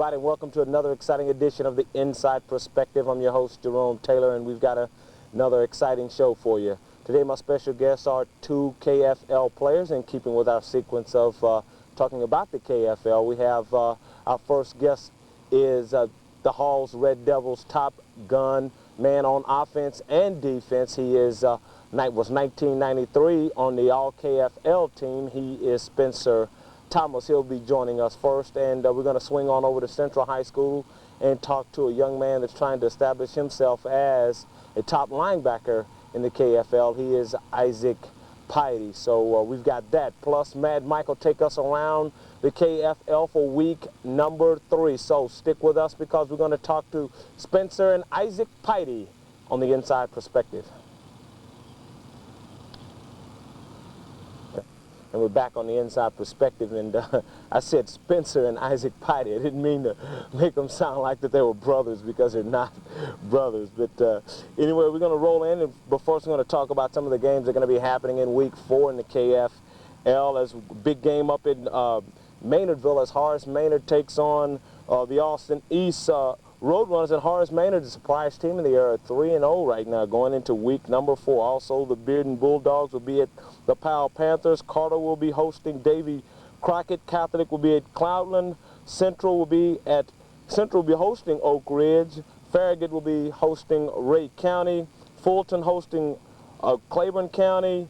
everybody, and welcome to another exciting edition of the Inside Perspective. I'm your host, Jerome Taylor, and we've got another exciting show for you. Today, my special guests are two KFL players. In keeping with our sequence of talking about the KFL, we have our first guest is the Hall's Red Devils' top gun man on offense and defense. He was 1993 on the All-KFL team. He is Spencer Thomas. He'll be joining us first, and we're going to swing on over to Central High School and talk to a young man that's trying to establish himself as a top linebacker in the KFL. He is Isaac Piety. So we've got that. Plus, Mad Mike will take us around the KFL for week number 3. So stick with us because we're going to talk to Spencer and Isaac Piety on the Inside Perspective. And we're back on the Inside Perspective, and I said Spencer and Isaac Piety. I didn't mean to make them sound like that they were brothers because they're not brothers. But anyway, we're going to roll in, but first we're going to talk about some of the games that are going to be happening in week 4 in the KFL. There's a big game up in Maynardville as Horace Maynard takes on the Austin East Roadrunners, and Horace Maynard, the surprise team in the area, 3-0 right now, going into week number 4. Also, the Bearden Bulldogs will be at the Powell Panthers. Carter will be hosting Davy Crockett. Catholic will be at Cloudland. Central will be hosting Oak Ridge. Farragut will be hosting Ray County. Fulton hosting Claiborne County.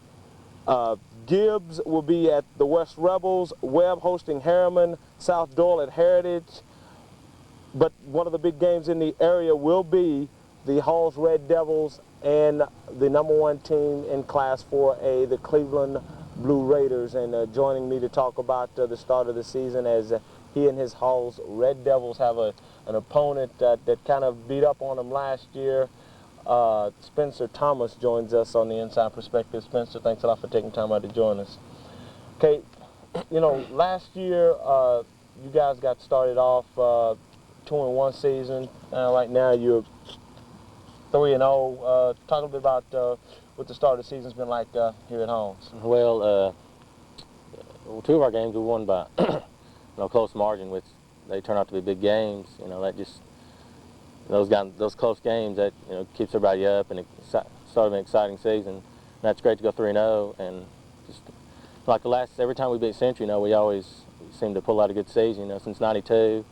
Gibbs will be at the West Rebels. Webb hosting Harriman. South Doyle at Heritage. But one of the big games in the area will be the Hall's Red Devils and the #1 team in Class 4A, the Cleveland Blue Raiders. And joining me to talk about the start of the season as he and his Hall's Red Devils have an opponent that kind of beat up on them last year. Spencer Thomas joins us on the Inside Perspective. Spencer, thanks a lot for taking time out to join us. Okay, you know, last year you guys got started off 2-1 season. Right now you're 3-0. Talk a little bit about what the start of the season's been like here at Holmes. Well, 2 of our games we won by close margin, which they turn out to be big games. You know, that just those close games that keeps everybody up, and it started an exciting season. And that's great to go 3-0, and just like every time we beat Century, we always seem to pull out a good season. Since '92.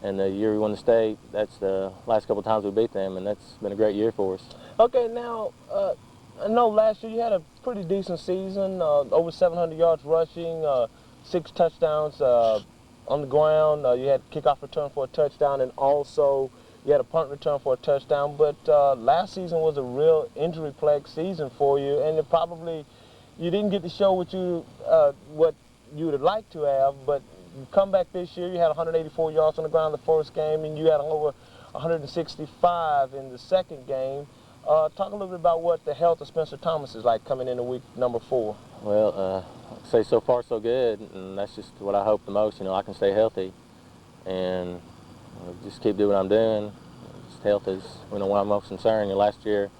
And the year we won the state, that's the last couple of times we beat them, and that's been a great year for us. Okay, now, I know last year you had a pretty decent season, over 700 yards rushing, 6 touchdowns on the ground. You had kickoff return for a touchdown, and also you had a punt return for a touchdown. But last season was a real injury-plagued season for you, and you didn't get to show what you would have liked to have, but you come back this year, you had 184 yards on the ground the first game, and you had over 165 in the second game. Talk a little bit about what the health of Spencer Thomas is like coming into week number 4. Well, I'd say so far so good, and that's just what I hope the most. I can stay healthy and just keep doing what I'm doing. Just health is what I'm most concerned. Last year,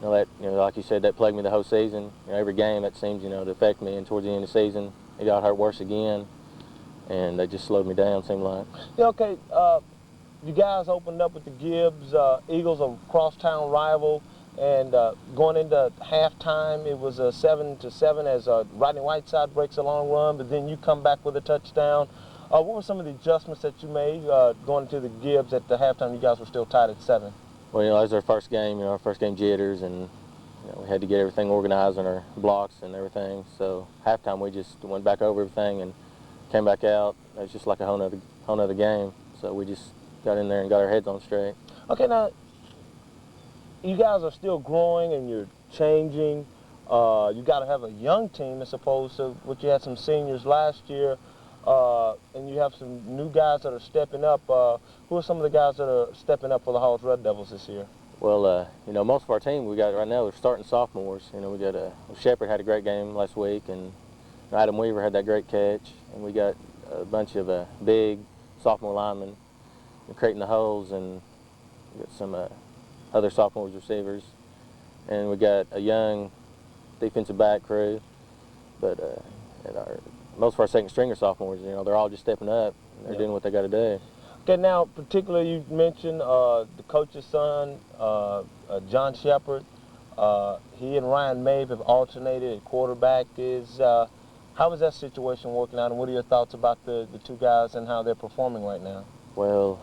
like you said, that plagued me the whole season. Every game that seemed to affect me, and towards the end of the season, it got hurt worse again. And they just slowed me down, seemed like. Yeah, okay, you guys opened up with the Gibbs Eagles, a crosstown rival, and going into halftime, it was 7-7 as Rodney Whiteside breaks a long run, but then you come back with a touchdown. What were some of the adjustments that you made going into the Gibbs at the halftime? You guys were still tied at 7. Well, that was our first game, our first game jitters, and we had to get everything organized on our blocks and everything. So halftime, we just went back over everything and came back out. It was just like a whole nother game. So we just got in there and got our heads on straight. Okay, now, you guys are still growing and you're changing. You got to have a young team as opposed to what you had some seniors last year. And you have some new guys that are stepping up. Who are some of the guys that are stepping up for the Hall's Red Devils this year? Well, most of our team we got right now are starting sophomores. We got Shepard had a great game last week, and Adam Weaver had that great catch, and we got a bunch of big sophomore linemen creating the holes, and we got some other sophomore receivers, and we got a young defensive back crew. But most of our second stringer sophomores, they're all just stepping up. And they're doing what they got to do. Okay, now particularly you mentioned the coach's son, John Shepard. He and Ryan Mabe have alternated at quarterback. How is that situation working out, and what are your thoughts about the two guys and how they're performing right now? Well,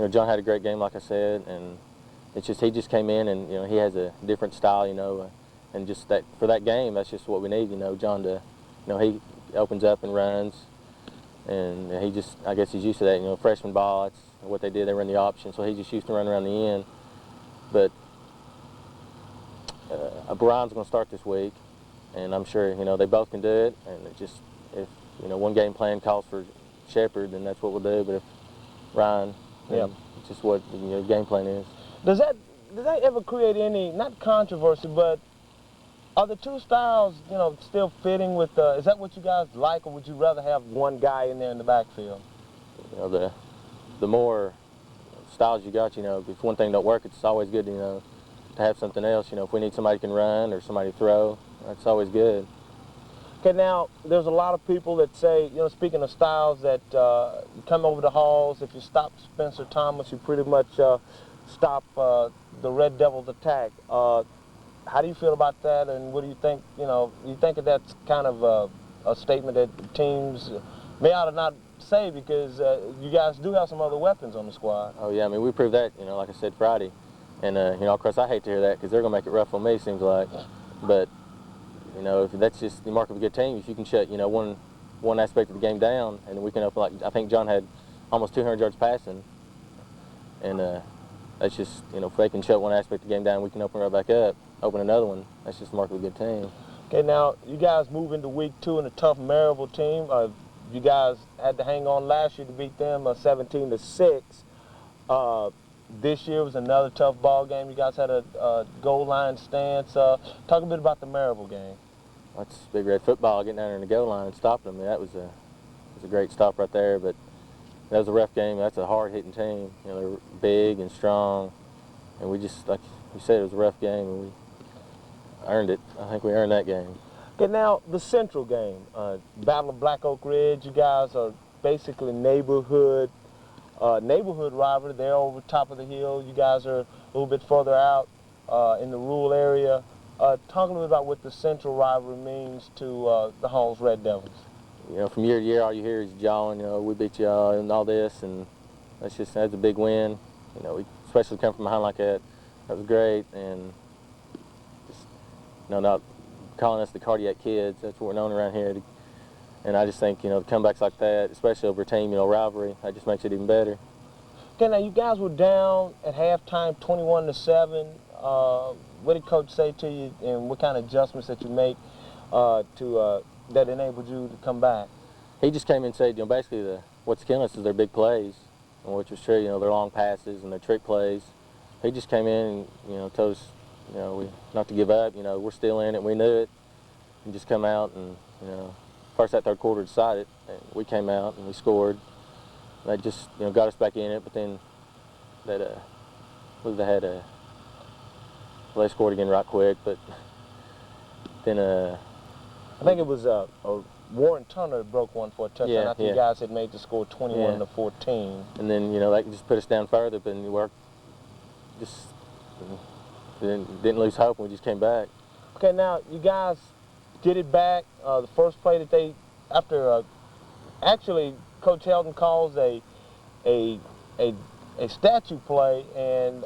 John had a great game, like I said, and it's just he just came in and he has a different style, and just that for that game, that's just what we need, John to, he opens up and runs, and he just, I guess he's used to that, freshman ball. That's what they did. They run the option, so he's just used to running around the end. But Brian's going to start this week, and I'm sure they both can do it. And it just if one game plan calls for Shepard, then that's what we'll do. But if Ryan, yeah, it's just what the game plan is. Does that ever create any, not controversy, but are the two styles still fitting with? Is that what you guys like, or would you rather have one guy in there in the backfield? The more styles you got, if one thing don't work, it's always good to have something else. If we need somebody who can run or somebody to throw, that's always good. Okay, now there's a lot of people that say, speaking of styles, that you come over the halls, if you stop Spencer Thomas, you pretty much stop the Red Devils' attack. How do you feel about that, and what do you think? You think that that's kind of a statement that teams may ought to not say, because you guys do have some other weapons on the squad. Oh yeah, I mean we proved that, like I said, Friday, and of course I hate to hear that because they're gonna make it rough on me, seems like, but if that's just the mark of a good team, if you can shut one aspect of the game down, and we can open, like I think John had almost 200 yards passing, and that's just if they can shut one aspect of the game down, we can open right back up, open another one. That's just the mark of a good team. Okay, now you guys move into week 2 in a tough Maryville team. You guys had to hang on last year to beat them 17-6. This year was another tough ball game. You guys had a goal line stance. Talk a bit about the Maryville game. That's Big Red football, getting down there in the goal line and stopping them. That was a great stop right there. But that was a rough game. That's a hard-hitting team. They're big and strong, and we just, like you said, it was a rough game, and we earned it. I think we earned that game. Okay, now the Central game, Battle of Black Oak Ridge. You guys are basically neighborhood rivalry. They're over top of the hill. You guys are a little bit further out in the rural area. Talk a little bit about what the Central rivalry means to the Hall's Red Devils. From year to year, all you hear is jawing. We beat y'all and all this, and that's a big win. We especially come from behind like that. That was great, and just not calling us the cardiac kids. That's what we're known around here. And I just think, the comebacks like that, especially over a team, rivalry, that just makes it even better. Okay, now you guys were down at halftime 21-7. What did Coach say to you, and what kind of adjustments that you make that enabled you to come back? He just came in and said, basically what's killing us is their big plays, and which was true, their long passes and their trick plays. He just came in and, told us, not to give up, we're still in it, we knew it, and just come out and, first that third quarter decided, and we came out and we scored. That just, got us back in it, but then they scored again right quick, but then I think it was Warren Turner broke one for a touchdown after you guys had made the score 21-14. And then, that just put us down further, but we worked, just didn't lose hope, and we just came back. Okay, now you guys get it back. The first play that after actually Coach Helton calls a statue play, and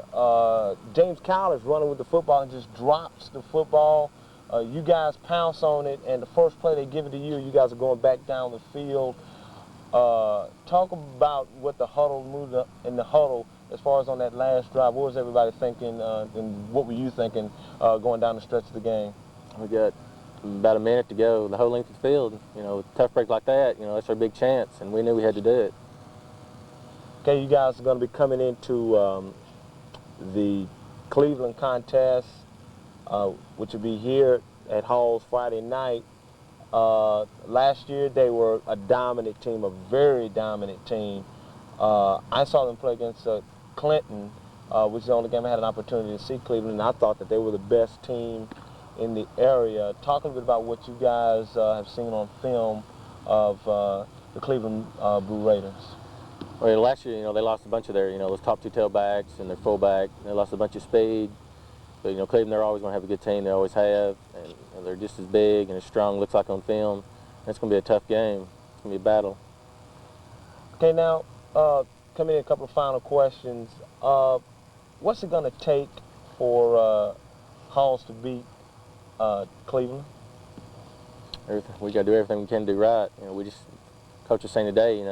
James Cowler is running with the football and just drops the football. You guys pounce on it, and the first play they give it to you, you guys are going back down the field. Talk about what the huddle moved in the huddle as far as on that last drive. What was everybody thinking, and what were you thinking going down the stretch of the game? We got about a minute to go, the whole length of the field. A tough break like that, that's our big chance, and we knew we had to do it. Okay, you guys are going to be coming into the Cleveland contest, which will be here at Hall's Friday night. Last year they were a dominant team, a very dominant team. I saw them play against Clinton, which is the only game I had an opportunity to see Cleveland, and I thought that they were the best team in the area. Talk a little bit about what you guys have seen on film of the Cleveland Blue Raiders. Well, last year, they lost a bunch of their, those top 2 tailbacks and their fullback. They lost a bunch of speed. But, Cleveland, they're always going to have a good team. They always have. And they're just as big and as strong, looks like on film. It's going to be a tough game. It's going to be a battle. Okay, now, coming in a couple of final questions. What's it going to take for Halls to beat Cleveland? We got to do everything we can to do right. Coach was saying today,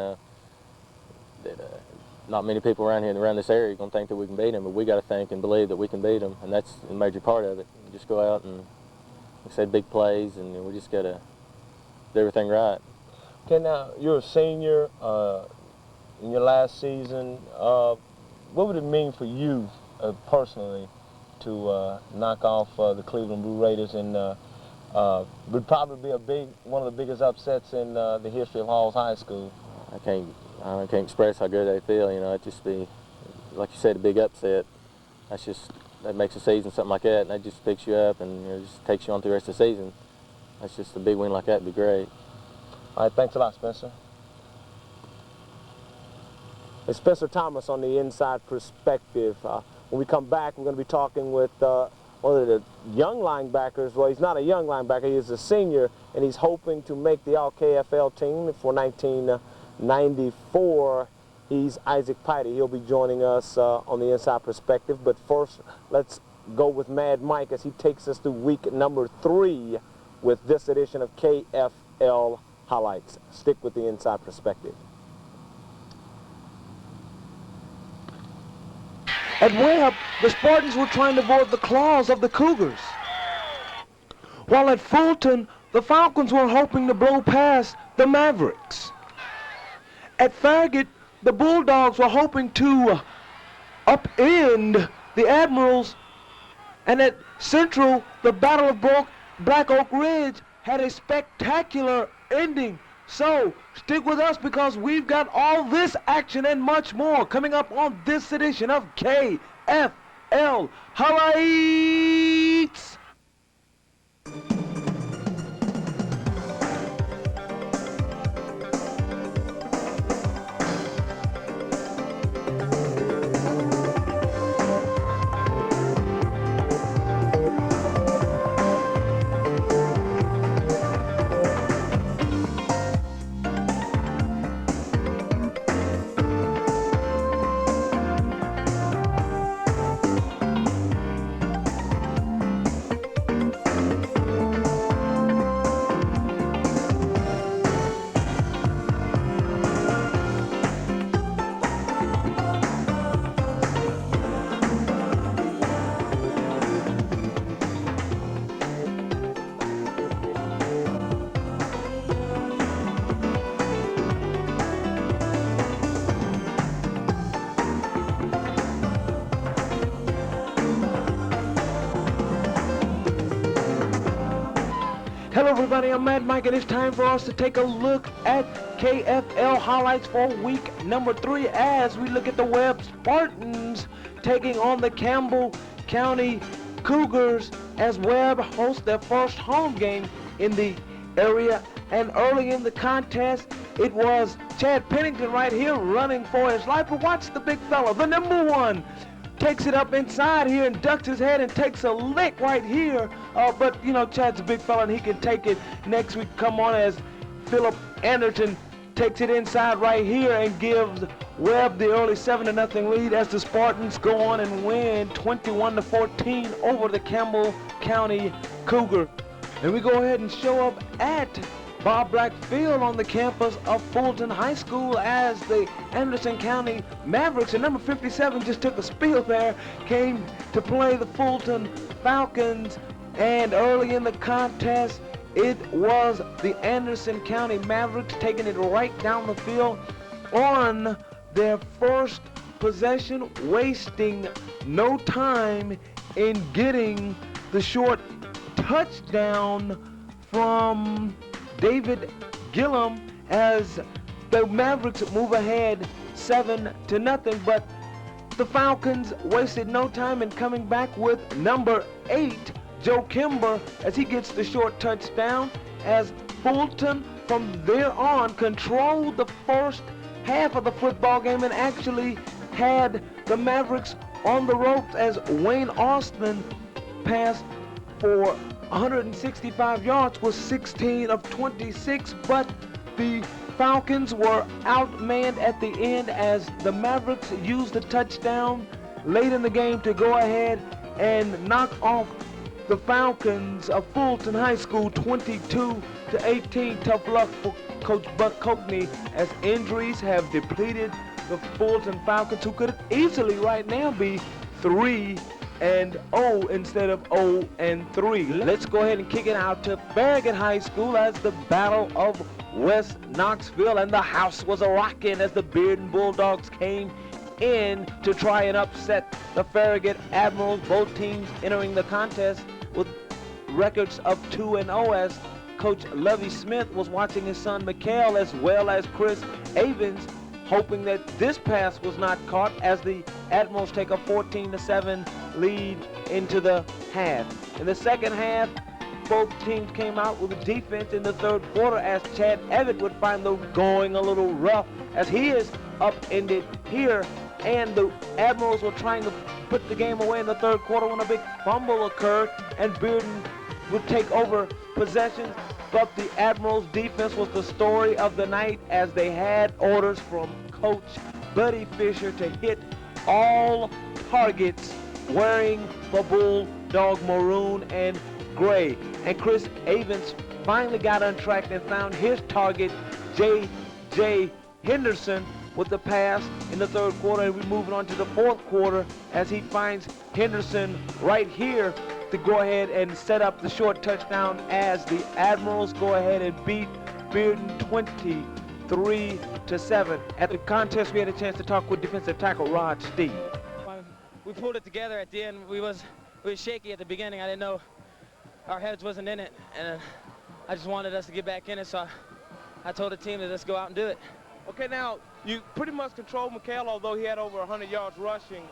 that not many people around this area are going to think that we can beat them, but we got to think and believe that we can beat them, and that's a major part of it. We just go out and, like I said, big plays, and we just got to do everything right. Okay, now, you're a senior in your last season. What would it mean for you personally to knock off the Cleveland Blue Raiders, and would probably be one of the biggest upsets in the history of Halls High School? I can't express how good they feel. It'd just be, like you said, a big upset. That makes a season, something like that, and that just picks you up and just takes you on through the rest of the season. That's just a big win like that would be great. All right, thanks a lot, Spencer. It's Spencer Thomas on the Inside Perspective. When we come back, we're going to be talking with one of the young linebackers. Well, he's not a young linebacker, he's a senior, and he's hoping to make the All-KFL team for 1994. He's Isaac Piety. He'll be joining us on the Inside Perspective. But first, let's go with Mad Mike as he takes us through week number 3 with this edition of KFL Highlights. Stick with the Inside Perspective. At Webb, the Spartans were trying to avoid the claws of the Cougars. While at Fulton, the Falcons were hoping to blow past the Mavericks. At Farragut, the Bulldogs were hoping to upend the Admirals. And at Central, the Battle of Black Oak Ridge had a spectacular ending. So, stick with us because we've got all this action and much more coming up on this edition of KFL Highlights. Hello everybody, I'm Mad Mike, and it's time for us to take a look at KFL highlights for week number 3 as we look at the Webb Spartans taking on the Campbell County Cougars as Webb hosts their first home game in the area. And early in the contest, it was Chad Pennington right here running for his life. But watch the big fella, the number 1. Takes it up inside here and ducks his head and takes a lick right here. But, Chad's a big fella and he can take it. Next we come on as Philip Anderton takes it inside right here and gives Webb the early 7-0 lead as the Spartans go on and win 21-14 over the Campbell County Cougar. And we go ahead and show up at Bob Black Field on the campus of Fulton High School as the Anderson County Mavericks, and number 57 just took a spiel there, came to play the Fulton Falcons. And early in the contest, it was the Anderson County Mavericks taking it right down the field on their first possession, wasting no time in getting the short touchdown from David Gillum as the Mavericks move ahead 7-0, but the Falcons wasted no time in coming back with number 8, Joe Kimber, as he gets the short touchdown, as Fulton from there on controlled the first half of the football game and actually had the Mavericks on the ropes as Wayne Austin passed for 165 yards, was 16 of 26, but the Falcons were outmanned at the end as the Mavericks used the touchdown late in the game to go ahead and knock off the Falcons of Fulton High School 22-18. Tough luck for Coach Buck Cockney as injuries have depleted the Fulton Falcons, who could easily right now be 3-0 instead of 0-3. Let's go ahead and kick it out to Farragut High School as the Battle of West Knoxville, and the house was a-rocking as the Bearden Bulldogs came in to try and upset the Farragut Admirals. Both teams entering the contest with records of 2-0 as Coach Lovey Smith was watching his son Mikhail as well as Chris Avens, hoping that this pass was not caught as the Admirals take a 14-7 lead into the half. In the second half, both teams came out with a defense in the third quarter as Chad Evett would find the going a little rough as he is upended here, and the Admirals were trying to put the game away in the third quarter when a big fumble occurred and Bearden would take over possession. But the Admirals defense was the story of the night as they had orders from Coach Buddy Fisher to hit all targets wearing the Bulldog maroon and gray. And Chris Avens finally got untracked and found his target, J.J. Henderson, with the pass in the third quarter. And we're moving on to the fourth quarter as he finds Henderson right here to go ahead and set up the short touchdown as the Admirals go ahead and beat Bearden 23-7. At the contest, we had a chance to talk with defensive tackle Rod Steve. We pulled it together at the end. We was shaky at the beginning. I didn't know our heads wasn't in it, and I just wanted us to get back in it, so I told the team to let's go out and do it. Okay, now you pretty much controlled Mikhail, although he had over 100 yards rushing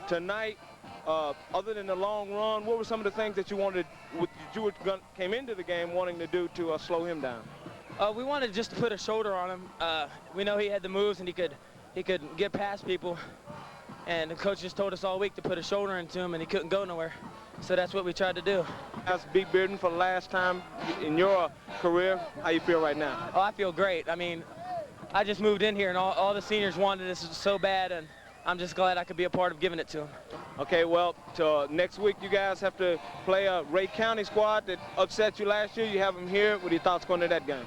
tonight. Other than the long run, what were some of the things that you wanted, came into the game wanting to do to slow him down? We wanted just to put a shoulder on him. We know he had the moves and he could get past people, and the coach just told us all week to put a shoulder into him, and he couldn't go nowhere. So that's what we tried to do. That's beat Bearden for the last time in your career. How you feel right now? Oh, I feel great. I mean, I just moved in here, and all the seniors wanted this so bad, and I'm just glad I could be a part of giving it to them. Okay, well, next week you guys have to play a Ray County squad that upset you last year. You have them here. What are your thoughts going to that game?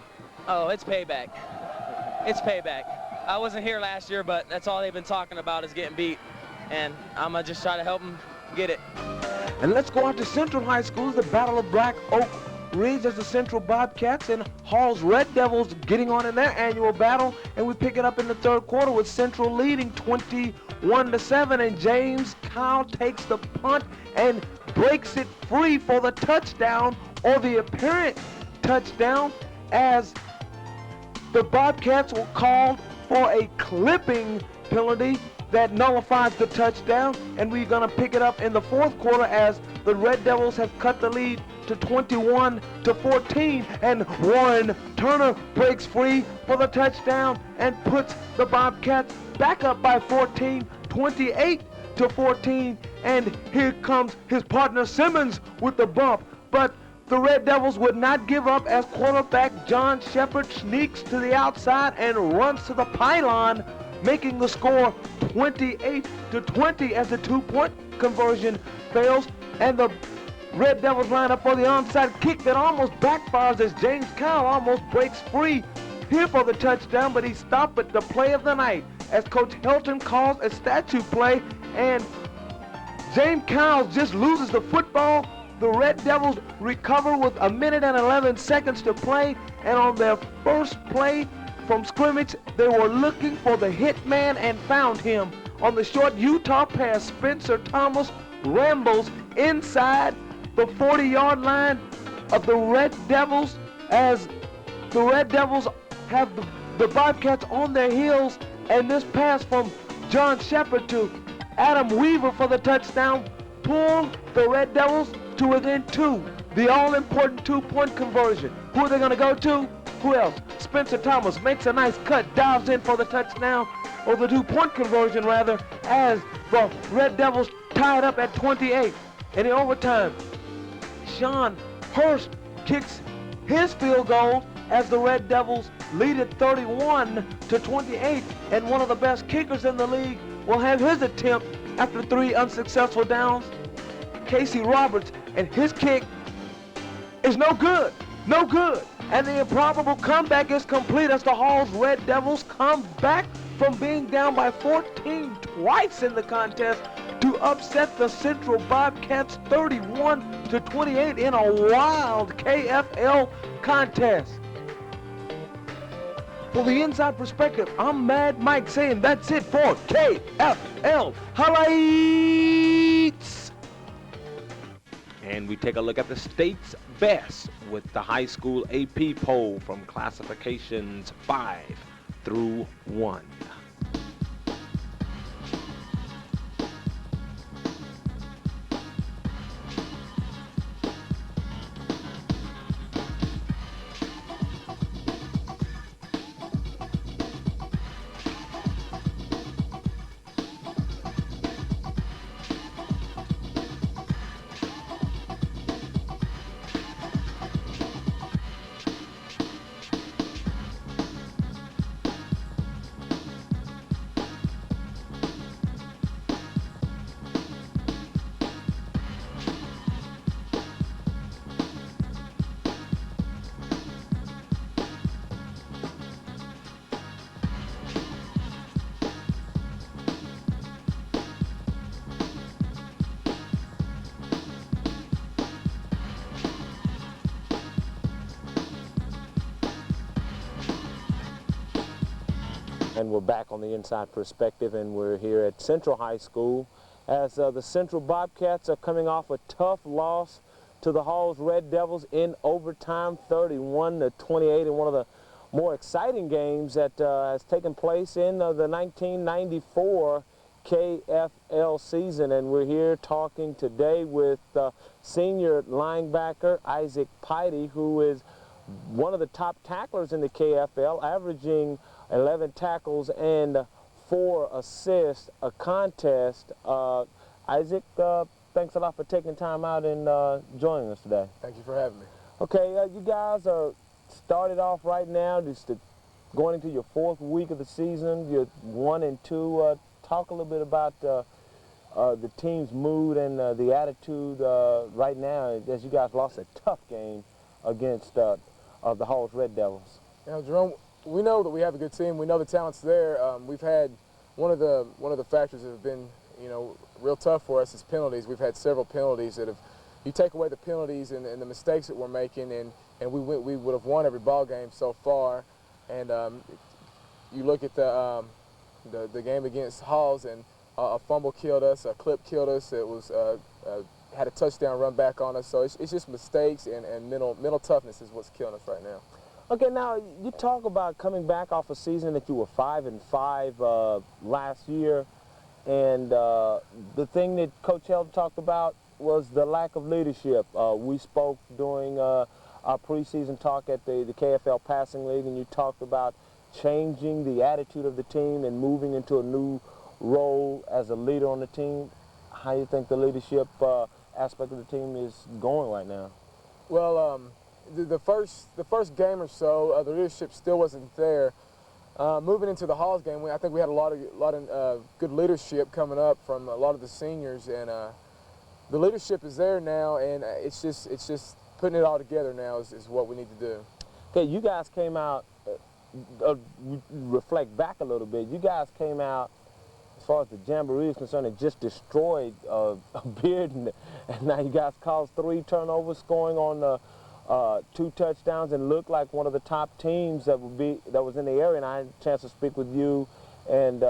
Oh, it's payback. It's payback. I wasn't here last year, but that's all they've been talking about is getting beat, and I'm going to just try to help them get it. And let's go out to Central High School, the Battle of Black Oak Ridge as the Central Bobcats and Hall's Red Devils getting on in their annual battle. And we pick it up in the third quarter with Central leading 21-7, and James Kyle takes the punt and breaks it free for the touchdown, or the apparent touchdown, as the Bobcats were called for a clipping penalty that nullifies the touchdown. And we're going to pick it up in the fourth quarter as the Red Devils have cut the lead to 21-14, and Warren Turner breaks free for the touchdown and puts the Bobcats back up by 14, 28-14, and here comes his partner Simmons with the bump. But the Red Devils would not give up as quarterback John Shepard sneaks to the outside and runs to the pylon, making the score 28-20 as the two-point conversion fails, and the Red Devils line up for the onside kick that almost backfires as James Kyle almost breaks free here for the touchdown, but he stopped at the play of the night as Coach Helton calls a statue play, and James Kyle just loses the football. The Red Devils recover with 1 minute and 11 seconds to play, and on their first play from scrimmage, they were looking for the hit man and found him. On the short Utah pass, Spencer Thomas rambles inside the 40-yard line of the Red Devils as the Red Devils have the Bobcats on their heels, and this pass from John Shepard to Adam Weaver for the touchdown pulled the Red Devils to within 2. The all-important two-point conversion. Who are they going to go to? Who else? Spencer Thomas makes a nice cut, dives in for the touchdown, or the 2-point conversion rather, as the Red Devils tied up at 28. In the overtime, Sean Hurst kicks his field goal as the Red Devils lead it 31-28, and one of the best kickers in the league will have his attempt after 3 unsuccessful downs. Casey Roberts, and his kick is no good, no good. And the improbable comeback is complete as the Hall's Red Devils come back from being down by 14 twice in the contest to upset the Central Bobcats 31-28 in a wild KFL contest. For the Inside Perspective, I'm Mad Mike saying that's it for KFL Highlights. And we take a look at the state's best with the high school AP poll from classifications 5 through 1. And we're back on the Inside Perspective, and we're here at Central High School as the Central Bobcats are coming off a tough loss to the Hall's Red Devils in overtime, 31-28, in one of the more exciting games that has taken place in the 1994 KFL season. And we're here talking today with senior linebacker Isaac Piety, who is one of the top tacklers in the KFL, averaging 11 tackles and 4 assists a contest. Isaac, thanks a lot for taking time out and joining us today. Thank you for having me. Okay, you guys are started off right now, just going into your 4th week of the season. You're 1-2. Talk a little bit about the team's mood and the attitude right now, as you guys lost a tough game against the Hall's Red Devils. You know, Jerome, we know that we have a good team. We know the talent's there. We've had one of the factors that have been, you know, real tough for us is penalties. We've had several penalties that have. You take away the penalties and the mistakes that we're making, and we would have won every ball game so far. And you look at the game against Halls, and a fumble killed us, a clip killed us. It was had a touchdown run back on us. So it's just mistakes and mental toughness is what's killing us right now. Okay, now you talk about coming back off a season that you were 5-5 last year, and the thing that Coach Helton talked about was the lack of leadership. We spoke during our preseason talk at the KFL Passing League, and you talked about changing the attitude of the team and moving into a new role as a leader on the team. How do you think the leadership aspect of the team is going right now? Well, the first game or so, the leadership still wasn't there. Moving into the Halls game, I think we had a lot of good leadership coming up from a lot of the seniors, and the leadership is there now, and it's just putting it all together now is what we need to do. Okay, you guys came out. Reflect back a little bit. You guys came out, as far as the Jamboree is concerned, and just destroyed Bearden, and now you guys caused 3 turnovers, scoring on 2 touchdowns, and looked like one of the top teams that was in the area. And I had a chance to speak with you and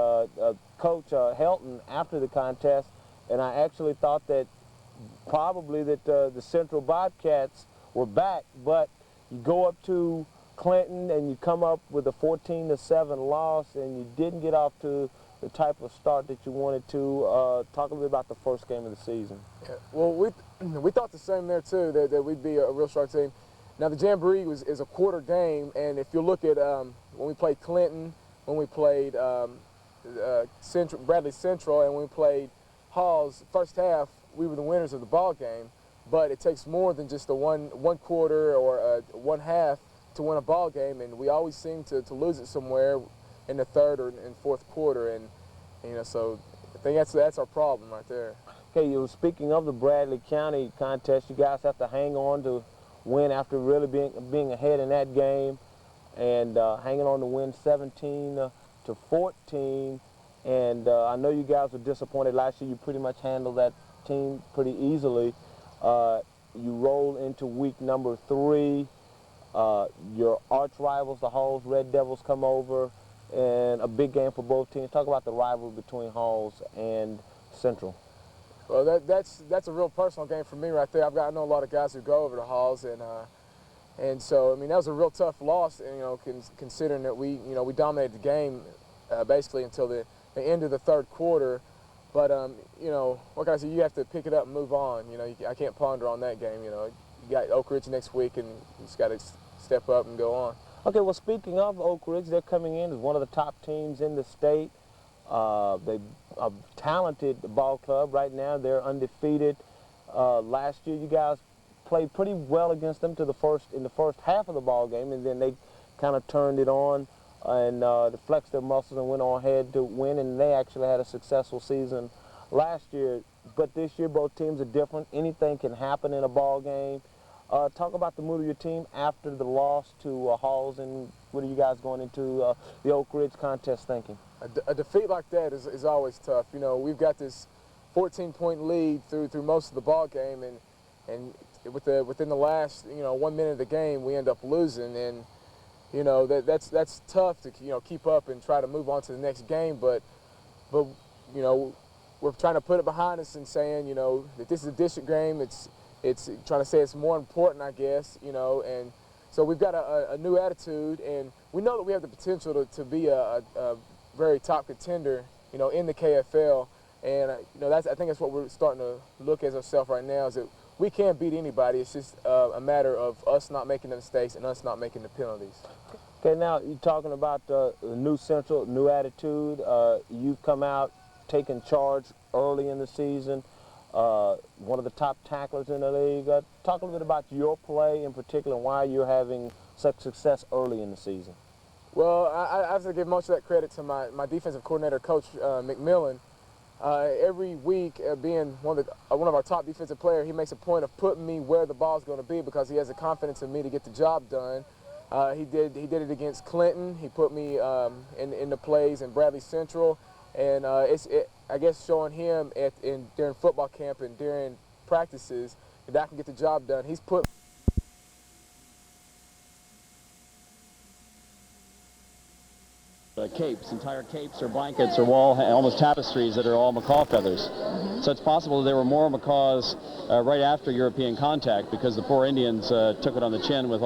Coach Helton after the contest, and I actually thought that probably that the Central Bobcats were back, but you go up to Clinton and you come up with a 14-7 loss, and you didn't get off to the type of start that you wanted to. Talk a little bit about the first game of the season. Yeah, well, we thought the same there too, that we'd be a real strong team. Now the Jamboree is a quarter game, and if you look at when we played Clinton, when we played Bradley Central, and when we played Halls, first half we were the winners of the ball game. But it takes more than just a one quarter or one half to win a ball game, and we always seem to lose it somewhere in the third or in fourth quarter, and so I think that's our problem right there. Okay, you were speaking of the Bradley County contest. You guys have to hang on to win after really being ahead in that game, and hanging on to win 17-14. And I know you guys were disappointed last year. You pretty much handled that team pretty easily. You roll into week number 3. Your arch rivals, the Halls Red Devils, come over, and a big game for both teams. Talk about the rivalry between Halls and Central. Well, that's a real personal game for me right there. I know a lot of guys who go over to Halls, and so I mean that was a real tough loss. Considering that we dominated the game basically until the end of the third quarter. But what can I say? You have to pick it up and move on. I can't ponder on that game. You got Oak Ridge next week, and you just got to step up and go on. Okay, well, speaking of Oak Ridge, they're coming in as one of the top teams in the state. They're a talented ball club right now. They're undefeated. Last year, you guys played pretty well against them in the first half of the ball game, and then they kind of turned it on and flexed their muscles and went on ahead to win, and they actually had a successful season last year. But this year, both teams are different. Anything can happen in a ball game. Talk about the mood of your team after the loss to Halls, and what are you guys going into the Oak Ridge contest thinking? A defeat like that is always tough. We've got this 14-point lead through most of the ball game, and within the last 1 minute of the game, we end up losing, and that's tough to keep up and try to move on to the next game. But we're trying to put it behind us and saying that this is a district game. It's trying to say it's more important, I guess, and so we've got a new attitude, and we know that we have the potential to be a very top contender, in the KFL, and I think that's what we're starting to look at ourselves right now, is that we can't beat anybody. It's just a matter of us not making the mistakes and us not making the penalties. Okay, now you're talking about the new Central, new attitude. You've come out taking charge early in the season. One of the top tacklers in the league. Talk a little bit about your play in particular and why you're having such success early in the season. Well, I have to give most of that credit to my defensive coordinator, Coach McMillan. Every week, being one of our top defensive players, he makes a point of putting me where the ball's going to be because he has the confidence in me to get the job done. He did it against Clinton. He put me in the plays in Bradley Central, and I guess showing him during football camp and during practices that I can get the job done. He's put capes, entire capes or blankets or wall, almost tapestries that are all macaw feathers. So it's possible that there were more macaws right after European contact because the poor Indians took it on the chin with